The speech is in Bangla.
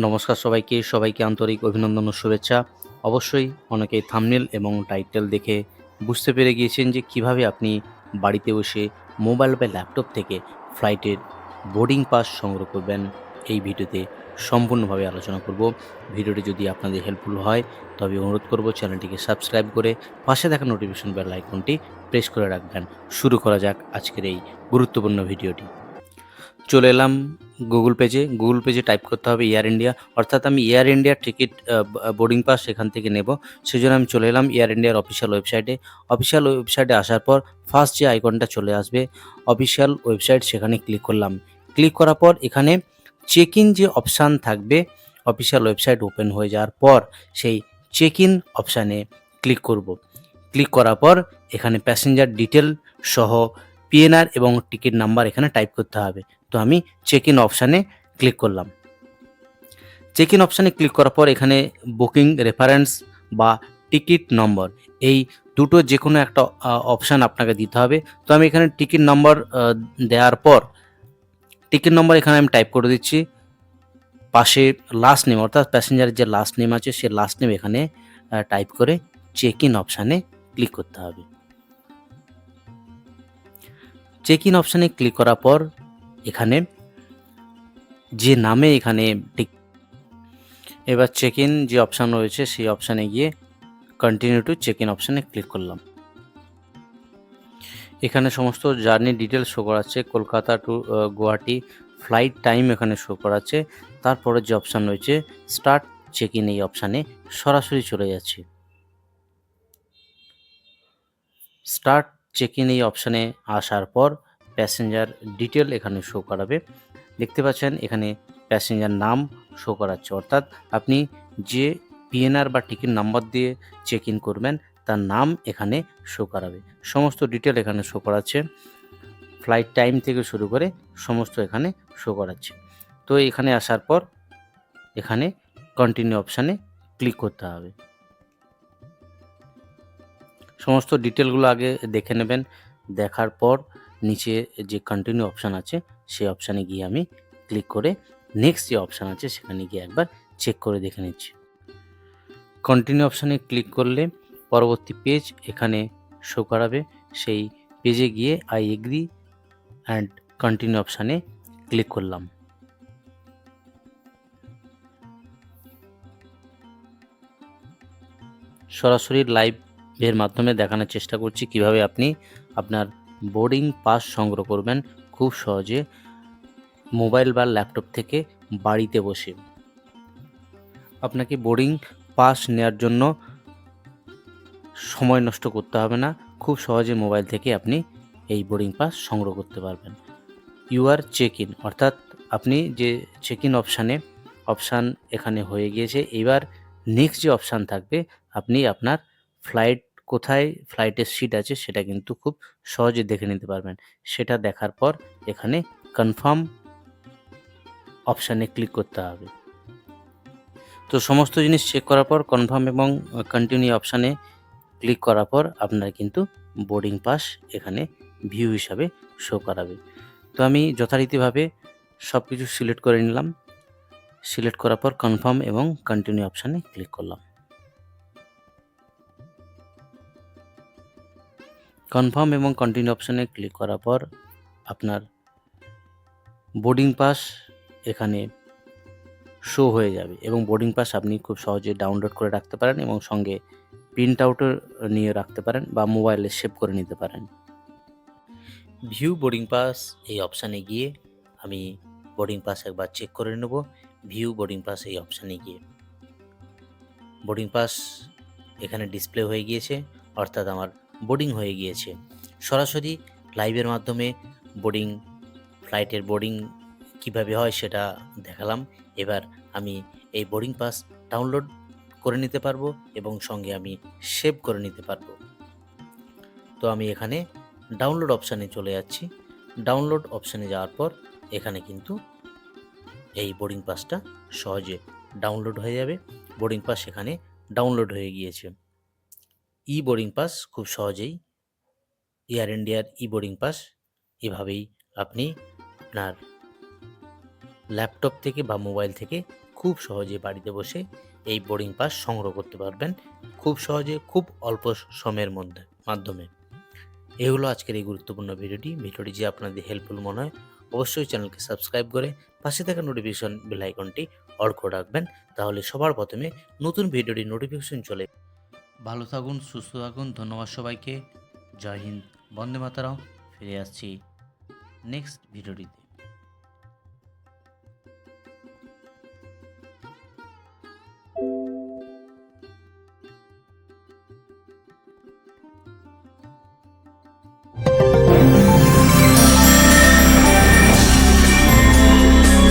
নমস্কার সবাইকে আন্তরিক অভিনন্দন ও শুভেচ্ছা। অবশ্যই অনেকেই থাম্বনেল এবং টাইটেল দেখে বুঝতে পেরে গিয়েছেন যে কিভাবে আপনি বাড়িতে বসে মোবাইল বা ল্যাপটপ থেকে ফ্লাইটের বোর্ডিং পাস সংগ্রহ করবেন। এই ভিডিওতে সম্পূর্ণভাবে আলোচনা করব। ভিডিওটি যদি আপনাদের হেল্পফুল হয় তবে অনুরোধ করব চ্যানেলটিকে সাবস্ক্রাইব করে পাশে থাকা নোটিফিকেশন বেল আইকনটি প্রেস করে রাখবেন। শুরু করা যাক আজকের এই গুরুত্বপূর্ণ ভিডিওটি। চলে এলাম গুগল পেজে টাইপ করতে হবে এয়ার ইন্ডিয়া, অর্থাৎ আমি এয়ার ইন্ডিয়ার টিকিট বোর্ডিং পাস সেখান থেকে নেব। সেজন্য আমি চলে এলাম এয়ার ইন্ডিয়ার অফিসিয়াল ওয়েবসাইটে আসার পর ফার্স্ট যে আইকনটা চলে আসবে অফিসিয়াল ওয়েবসাইট, সেখানে ক্লিক করলাম। ক্লিক করার পর এখানে চেক ইন যে অপশান থাকবে, অফিসিয়াল ওয়েবসাইট ওপেন হয়ে যাওয়ার পর সেই চেক ইন অপশানে ক্লিক করব। ক্লিক করার পর এখানে প্যাসেঞ্জার ডিটেল সহ পিএনআর এবং টিকিট নাম্বার এখানে টাইপ করতে হবে। তো আমি চেক ইন অপশানে ক্লিক করলাম। চেক ইন অপশানে ক্লিক করার পর এখানে বুকিং রেফারেন্স বা টিকিট নম্বর, এই দুটো যে কোনো একটা অপশান আপনাকে দিতে হবে। তো আমি এখানে টিকিট নম্বর দেওয়ার পর টিকিট নম্বর এখানে আমি টাইপ করে দিচ্ছি। পাশে লাস্ট নেম, অর্থাৎ প্যাসেঞ্জারের যে লাস্ট নেম আছে সে লাস্ট নেম এখানে টাইপ করে চেক ইন অপশানে ক্লিক করতে হবে। চেক ইন অপশানে ক্লিক করার পর এখানে যে নামে এখানে এবার চেক ইন যে অপশান রয়েছে সেই অপশানে গিয়ে কন্টিনিউ টু চেক ইন অপশানে ক্লিক করলাম। এখানে সমস্ত জার্নি ডিটেলস শো করাচ্ছে, Kolkata to Guwahati flight time এখানে শো করাচ্ছে। তারপরে যে অপশান রয়েছে স্টার্ট চেক ইন, এই অপশানে সরাসরি চলে যাচ্ছি। স্টার্ট চেক ইন এই অপশানে আসার পর প্যাসেঞ্জার ডিটেল এখানে শো করাবে। দেখতে পাচ্ছেন এখানে প্যাসেঞ্জার নাম শো করাচ্ছে, অর্থাৎ আপনি যে পিএনআর বা টিকিট নাম্বার দিয়ে চেক ইন করবেন তার নাম এখানে শো করাবে। সমস্ত ডিটেল এখানে শো করাচ্ছে, ফ্লাইট টাইম থেকে শুরু করে সমস্ত এখানে শো করাচ্ছে। তো এখানে আসার পর এখানে কন্টিনিউ অপশানে ক্লিক করতে হবে। সমস্ত ডিটেলগুলো আগে দেখে নেবেন। দেখার পর নিচে যে কন্টিনিউ অপশান আছে সেই অপশানে গিয়ে আমি ক্লিক করে নেক্সট যে অপশান আছে সেখানে গিয়ে একবার চেক করে দেখে নিচ্ছি। কন্টিনিউ অপশানে ক্লিক করলে পরবর্তী পেজ এখানে শো করাবে। সেই পেজে গিয়ে আই এগ্রি অ্যান্ড কন্টিনিউ অপশানে ক্লিক করলাম। সরাসরি লাইভের মাধ্যমে দেখানোর চেষ্টা করছি কিভাবে আপনি আপনার বোর্ডিং পাস সংগ্রহ করবেন খুব সহজে মোবাইল বা ল্যাপটপ থেকে বাড়িতে বসে। আপনাকে বোর্ডিং পাস নেওয়ার জন্য সময় নষ্ট করতে হবে না, খুব সহজে মোবাইল থেকে আপনি এই বোর্ডিং পাস সংগ্রহ করতে পারবেন। ইউআর চেক ইন, অর্থাৎ আপনি যে চেক ইন অপশান এখানে হয়ে গিয়েছে। এবার নেক্সট যে অপশান থাকবে আপনি আপনার কোথায় ফ্লাইটের সিট আছে সেটা কিন্তু খুব সহজে দেখে নিতে পারবেন। সেটা দেখার পর এখানে কনফার্ম অপশানে ক্লিক করতে হবে। তো সমস্ত জিনিস চেক করার পর কনফার্ম এবং কন্টিনিউ অপশানে ক্লিক করার পর আপনার কিন্তু বোর্ডিং পাস এখানে ভিউ হিসাবে শো করাবে। তো আমি যথারীতিভাবে সব কিছু সিলেক্ট করে নিলাম। সিলেক্ট করার পর কনফার্ম এবং কন্টিনিউ অপশানে ক্লিক করলাম। কনফার্ম এবং কন্টিনিউ অপশানে ক্লিক করার পর আপনার বোর্ডিং পাস এখানে শো হয়ে যাবে এবং বোর্ডিং পাস আপনি খুব সহজে ডাউনলোড করে রাখতে পারেন এবং সঙ্গে প্রিন্ট আউটও নিয়ে রাখতে পারেন বা মোবাইলে সেভ করে নিতে পারেন। ভিউ বোর্ডিং পাস এই অপশানে গিয়ে আমি বোর্ডিং পাস একবার চেক করে নেব। ভিউ বোর্ডিং পাস এই অপশানে গিয়ে বোর্ডিং পাস এখানে ডিসপ্লে হয়ে গিয়েছে, অর্থাৎ আমার বোর্ডিং হয়ে গিয়েছে। সরাসরি লাইভের মাধ্যমে ফ্লাইটের বোর্ডিং কীভাবে হয় সেটা দেখালাম। এবার আমি এই বোর্ডিং পাস ডাউনলোড করে নিতে পারবো এবং সঙ্গে আমি সেভ করে নিতে পারবো। তো আমি এখানে ডাউনলোড অপশানে চলে যাচ্ছি। ডাউনলোড অপশানে যাওয়ার পর এখানে কিন্তু এই বোর্ডিং পাসটা সহজে ডাউনলোড হয়ে যাবে। বোর্ডিং পাস এখানে ডাউনলোড হয়ে গিয়েছে। ই বোর্ডিং পাস খুব সহজেই এয়ার ইন্ডিয়ার ই বোর্ডিং পাস এভাবেই আপনি আপনার ল্যাপটপ থেকে বা মোবাইল থেকে খুব সহজে বাড়িতে বসে এই বোর্ডিং পাস সংগ্রহ করতে পারবেন খুব সহজে, খুব অল্প সময়ের মাধ্যমে। এই হলো আজকের এই গুরুত্বপূর্ণ ভিডিওটি যে আপনাদের হেল্পফুল মনে হয় অবশ্যই চ্যানেলকে সাবস্ক্রাইব করে পাশে থাকা নোটিফিকেশন বেল আইকনটি অল করে রাখবেন, তাহলে সবার প্রথমে নতুন ভিডিওটির নোটিফিকেশন চলে। ভালো থাকুন, সুস্থ থাকুন, ধন্যবাদ সবাইকে। জয় হিন্দ, বন্দে মাতরম। ফিরে আসছি নেক্সট ভিডিওটিতে।